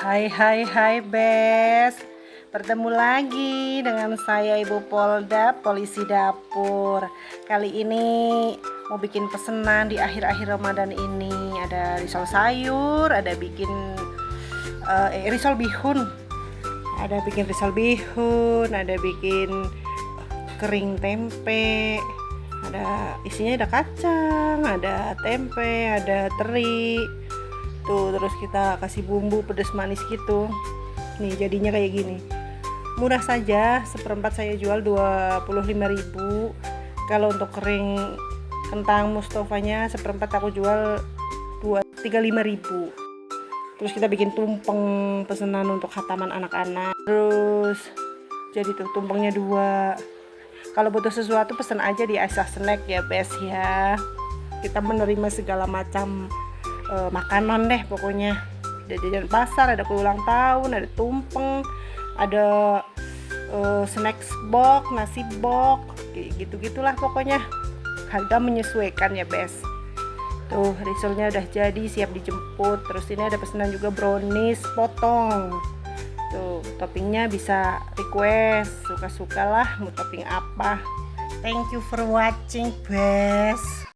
Hai Bes. Bertemu lagi dengan saya Ibu Polda, Polisi Dapur. Kali ini mau bikin pesanan di akhir-akhir Ramadan ini. Ada risol sayur, ada bikin risol bihun. Ada bikin risol bihun, ada bikin kering tempe. Ada isinya, ada kacang, ada tempe, ada teri. Tuh, terus kita kasih bumbu pedas manis gitu. Nih jadinya kayak gini. Murah saja, seperempat saya jual 25.000. Kalau untuk kering kentang mustofanya seperempat aku jual 35.000. Terus kita bikin tumpeng pesanan untuk khataman anak-anak. Terus jadi tuh tumpengnya 2. Kalau butuh sesuatu pesan aja di Aisyah Snack ya Bes ya. Kita menerima segala macam makanan deh pokoknya. Ada jajan pasar, ada kue ulang tahun, ada tumpeng, ada snack box, nasi box, kayak gitu-gitulah pokoknya. Harga menyesuaikan ya Bes. Tuh risolnya udah jadi, siap dijemput. Terus ini ada pesanan juga brownies potong. Tuh toppingnya bisa request, suka-sukalah mau topping apa. Thank you for watching Bes.